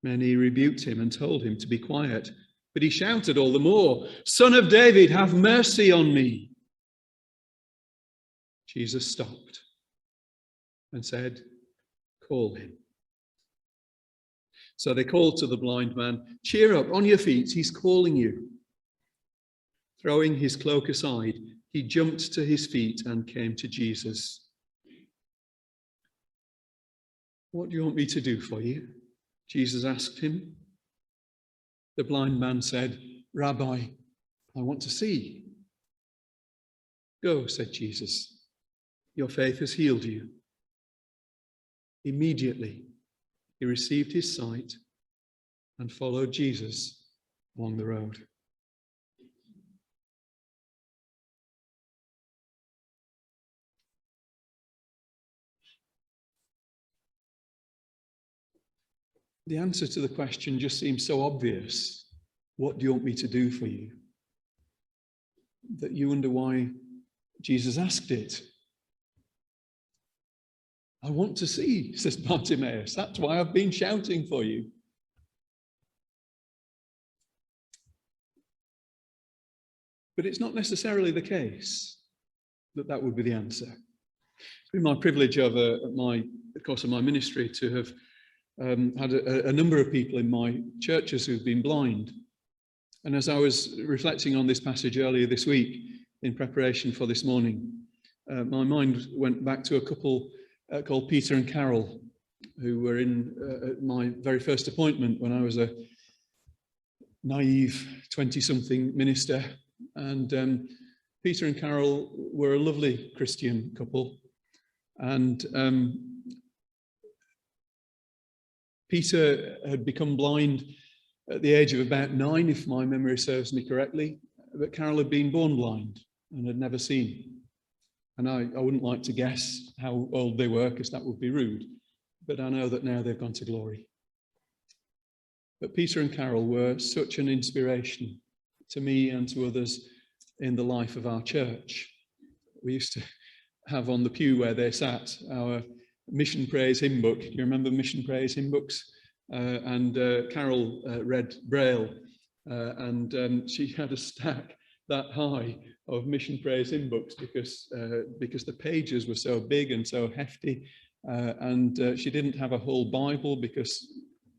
Many rebuked him and told him to be quiet, but he shouted all the more, "Son of David, have mercy on me." Jesus stopped and said, "Call him." So they called to the blind man, "Cheer up, on your feet, he's calling you." Throwing his cloak aside, he jumped to his feet and came to Jesus. "What do you want me to do for you?" Jesus asked him. The blind man said, "Rabbi, I want to see." "Go," said Jesus. "Your faith has healed you." Immediately, he received his sight and followed Jesus along the road. The answer to the question just seems so obvious. What do you want me to do for you? That you wonder why Jesus asked it. "I want to see," says Bartimaeus. "That's why I've been shouting for you." But it's not necessarily the case that that would be the answer. It's been my privilege over the course of my ministry to have had a number of people in my churches who've been blind. And as I was reflecting on this passage earlier this week in preparation for this morning, my mind went back to a couple called Peter and Carol, who were in my very first appointment when I was a naive 20-something minister. And Peter and Carol were a lovely Christian couple. And Peter had become blind at the age of about 9, if my memory serves me correctly, but Carol had been born blind and had never seen. And I wouldn't like to guess how old they were, because that would be rude, but I know that now they've gone to glory. But Peter and Carol were such an inspiration to me and to others in the life of our church. We used to have on the pew where they sat our Mission Praise hymn book. You remember Mission Praise hymn books? And Carol read Braille, and she had a stack that high of Mission Praise hymn books because the pages were so big and so hefty, and she didn't have a whole Bible because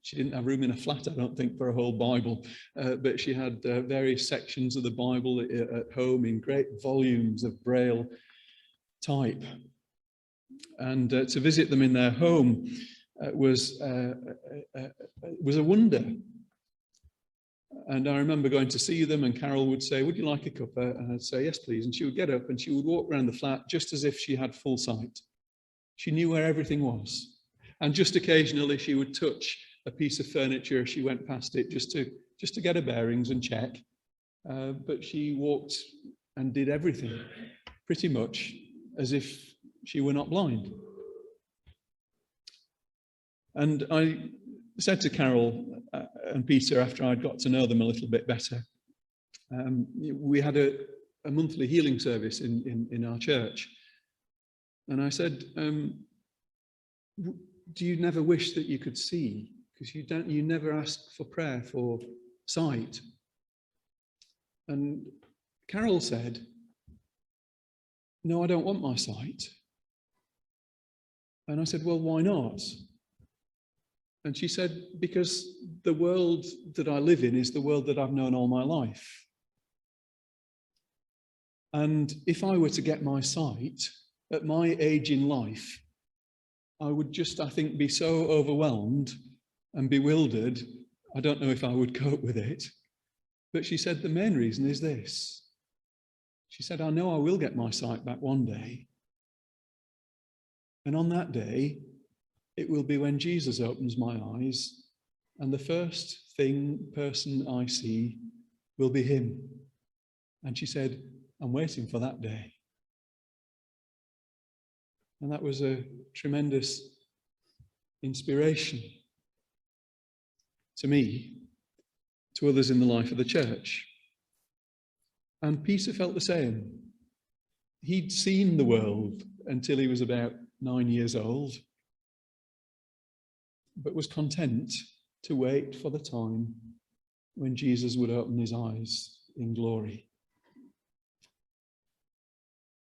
she didn't have room in a flat, I don't think, for a whole Bible, but she had various sections of the Bible at home in great volumes of Braille type. And to visit them in their home was a wonder. And I remember going to see them, and Carol would say, "Would you like a cuppa?" And I'd say, "Yes, please." And she would get up and she would walk around the flat just as if she had full sight. She knew where everything was. And just occasionally she would touch a piece of furniture as she went past it just to get her bearings and check. But she walked and did everything pretty much as if she were not blind. And I said to Carol and Peter, after I'd got to know them a little bit better, we had a monthly healing service in our church. And I said, "Do you never wish that you could see? Because you never ask for prayer for sight." And Carol said, "No, I don't want my sight." And I said, "Well, why not?" And she said, "Because the world that I live in is the world that I've known all my life. And if I were to get my sight at my age in life, I would just, I think, be so overwhelmed and bewildered, I don't know if I would cope with it." But she said, "The main reason is this." She said, "I know I will get my sight back one day. And on that day, it will be when Jesus opens my eyes, and the first person I see will be him." And she said, "I'm waiting for that day." And that was a tremendous inspiration to me, to others in the life of the church. And Peter felt the same. He'd seen the world until he was about 9 years old, but was content to wait for the time when Jesus would open his eyes in glory.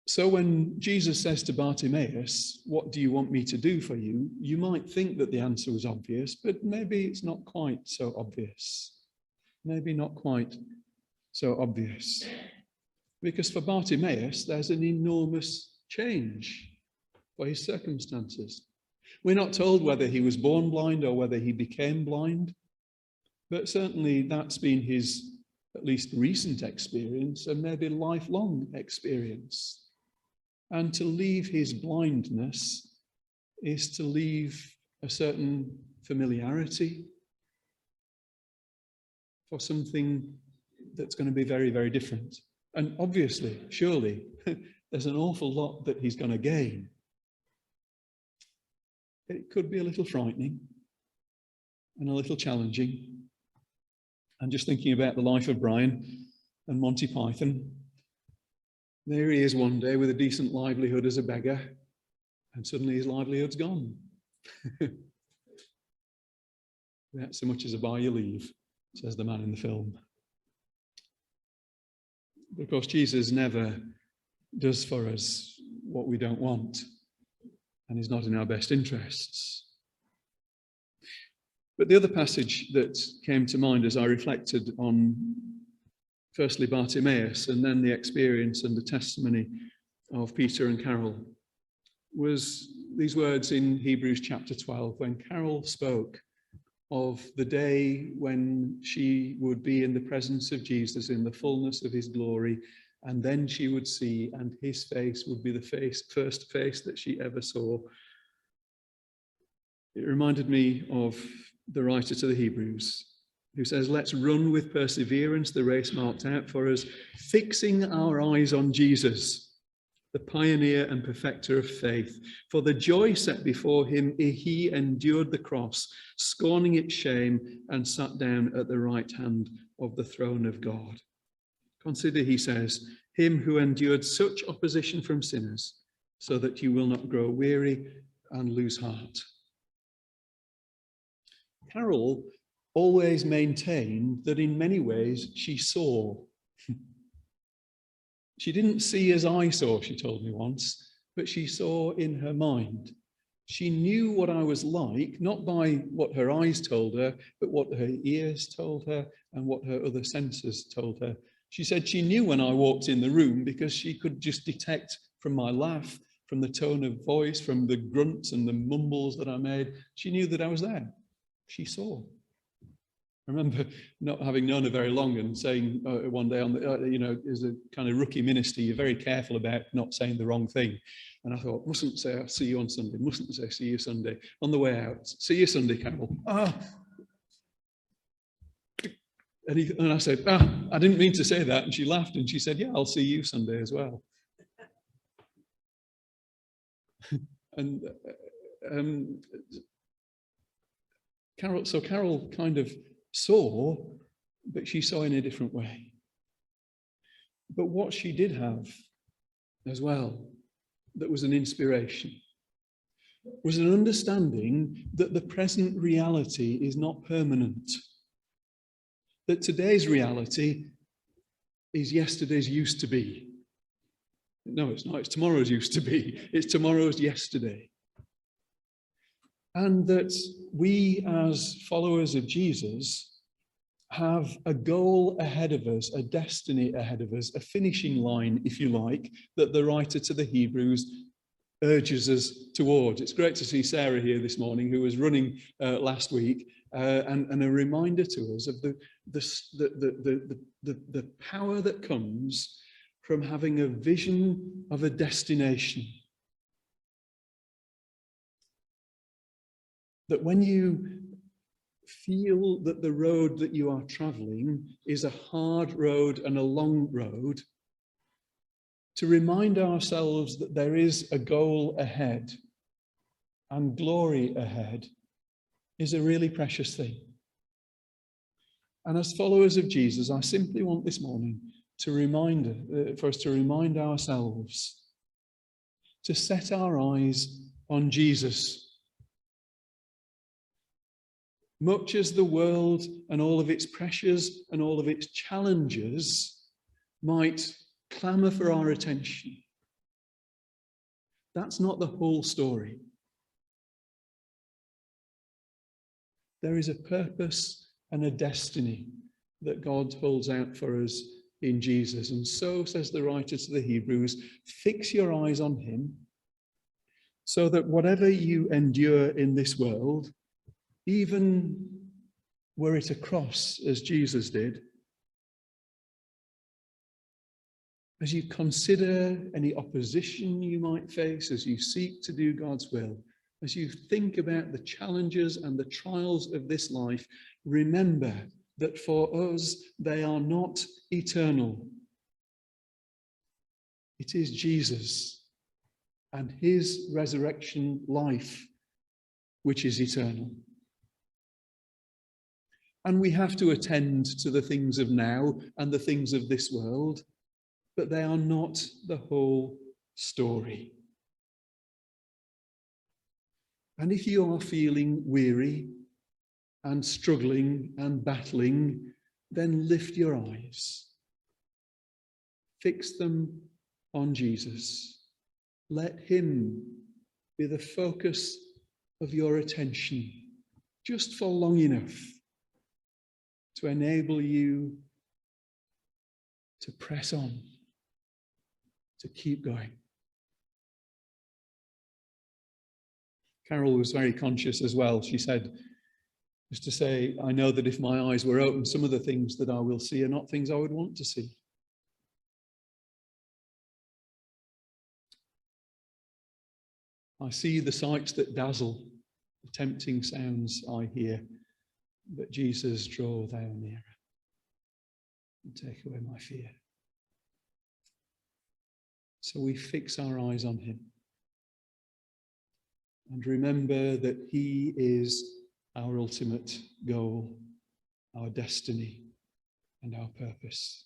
So when Jesus says to Bartimaeus, "What do you want me to do for you?" you might think that the answer was obvious, but maybe it's not quite so obvious. Maybe not quite so obvious. Because for Bartimaeus, there's an enormous change for his circumstances. We're not told whether he was born blind or whether he became blind, but certainly that's been his at least recent experience and maybe lifelong experience. And to leave his blindness is to leave a certain familiarity for something that's going to be very, very different. And obviously, surely, there's an awful lot that he's going to gain. It could be a little frightening and a little challenging. I'm just thinking about the life of Brian and Monty Python. There he is one day with a decent livelihood as a beggar, and suddenly his livelihood's gone. Without so much as a buy your leave, says the man in the film. But of course, Jesus never does for us what we don't want, and is not in our best interests. But the other passage that came to mind as I reflected on firstly Bartimaeus and then the experience and the testimony of Peter and Carol was these words in Hebrews chapter 12, when Carol spoke of the day when she would be in the presence of Jesus in the fullness of his glory, and then she would see, and his face would be the first face that she ever saw. It reminded me of the writer to the Hebrews, who says, "Let's run with perseverance the race marked out for us, fixing our eyes on Jesus, the pioneer and perfecter of faith. For the joy set before him, he endured the cross, scorning its shame, and sat down at the right hand of the throne of God. Consider," he says, "him who endured such opposition from sinners, so that you will not grow weary and lose heart." Carol always maintained that in many ways she saw. She didn't see as I saw, she told me once, but she saw in her mind. She knew what I was like, not by what her eyes told her, but what her ears told her and what her other senses told her. She said she knew when I walked in the room because she could just detect from my laugh, from the tone of voice, from the grunts and the mumbles that I made. She knew that I was there. She saw. I remember not having known her very long and saying one day, on the, as a kind of rookie minister, you're very careful about not saying the wrong thing. And I thought, mustn't say, "I'll see you on Sunday," mustn't say, "See you Sunday." On the way out, "See you Sunday, Carol." And I said, "I didn't mean to say that." And she laughed and she said, "Yeah, I'll see you Sunday as well." And Carol kind of saw, but she saw in a different way. But what she did have as well, that was an inspiration, was an understanding that the present reality is not permanent. That today's reality is yesterday's used to be. No, it's not. It's tomorrow's used to be. It's tomorrow's yesterday. And that we as followers of Jesus have a goal ahead of us, a destiny ahead of us, a finishing line, if you like, that the writer to the Hebrews urges us towards. It's great to see Sarah here this morning, who was running last week, and a reminder to us of the power that comes from having a vision of a destination. That when you feel that the road that you are traveling is a hard road and a long road, to remind ourselves that there is a goal ahead and glory ahead is a really precious thing. And as followers of Jesus, I simply want this morning for us to remind ourselves to set our eyes on Jesus. Much as the world and all of its pressures and all of its challenges might clamour for our attention, that's not the whole story. There is a purpose and a destiny that God holds out for us in Jesus. And so, says the writer to the Hebrews, fix your eyes on him, so that whatever you endure in this world, even were it a cross, as Jesus did, as you consider any opposition you might face, as you seek to do God's will, as you think about the challenges and the trials of this life, remember that for us, they are not eternal. It is Jesus and his resurrection life which is eternal. And we have to attend to the things of now and the things of this world, but they are not the whole story. And if you are feeling weary and struggling and battling, then lift your eyes. Fix them on Jesus. Let him be the focus of your attention, just for long enough to enable you to press on, to keep going. Carol was very conscious as well. She said, just to say, I know that if my eyes were open, some of the things that I will see are not things I would want to see. I see the sights that dazzle, the tempting sounds I hear, but Jesus, draw thou nearer and take away my fear. So we fix our eyes on him and remember that he is our ultimate goal, our destiny, and our purpose.